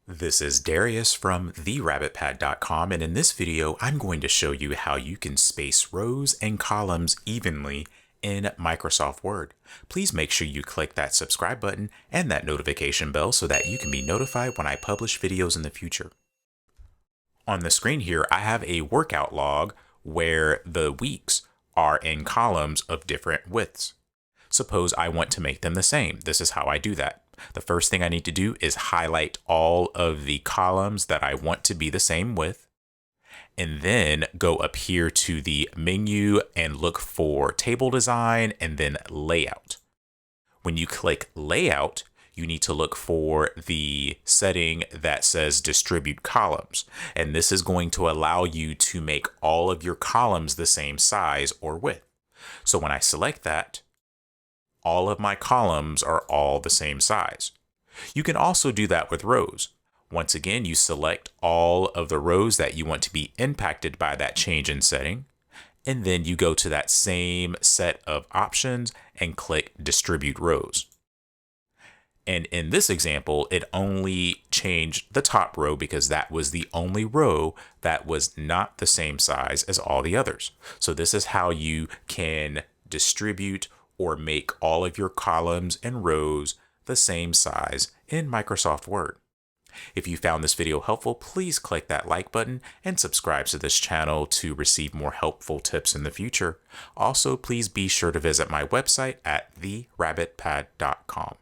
This is Darius from therabbitpad.com, and in this video I'm going to show you how you can space rows and columns evenly in Microsoft Word. Please make sure you click that subscribe button and that notification bell so that you can be notified when I publish videos in the future. On the screen here I have a workout log where the weeks are in columns of different widths. Suppose I want to make them the same. This is how I do that. The first thing I need to do is highlight all of the columns that I want to be the same width, and then go up here to the menu and look for table design and then layout. When you click layout, you need to look for the setting that says distribute columns. And this is going to allow you to make all of your columns the same size or width. So when I select that, all of my columns are all the same size. You can also do that with rows. Once again, you select all of the rows that you want to be impacted by that change in setting, and then you go to that same set of options and click Distribute Rows. And in this example, it only changed the top row because that was the only row that was not the same size as all the others. So this is how you can distribute or make all of your columns and rows the same size in Microsoft Word. If you found this video helpful, please click that like button and subscribe to this channel to receive more helpful tips in the future. Also, please be sure to visit my website at therabbitpad.com.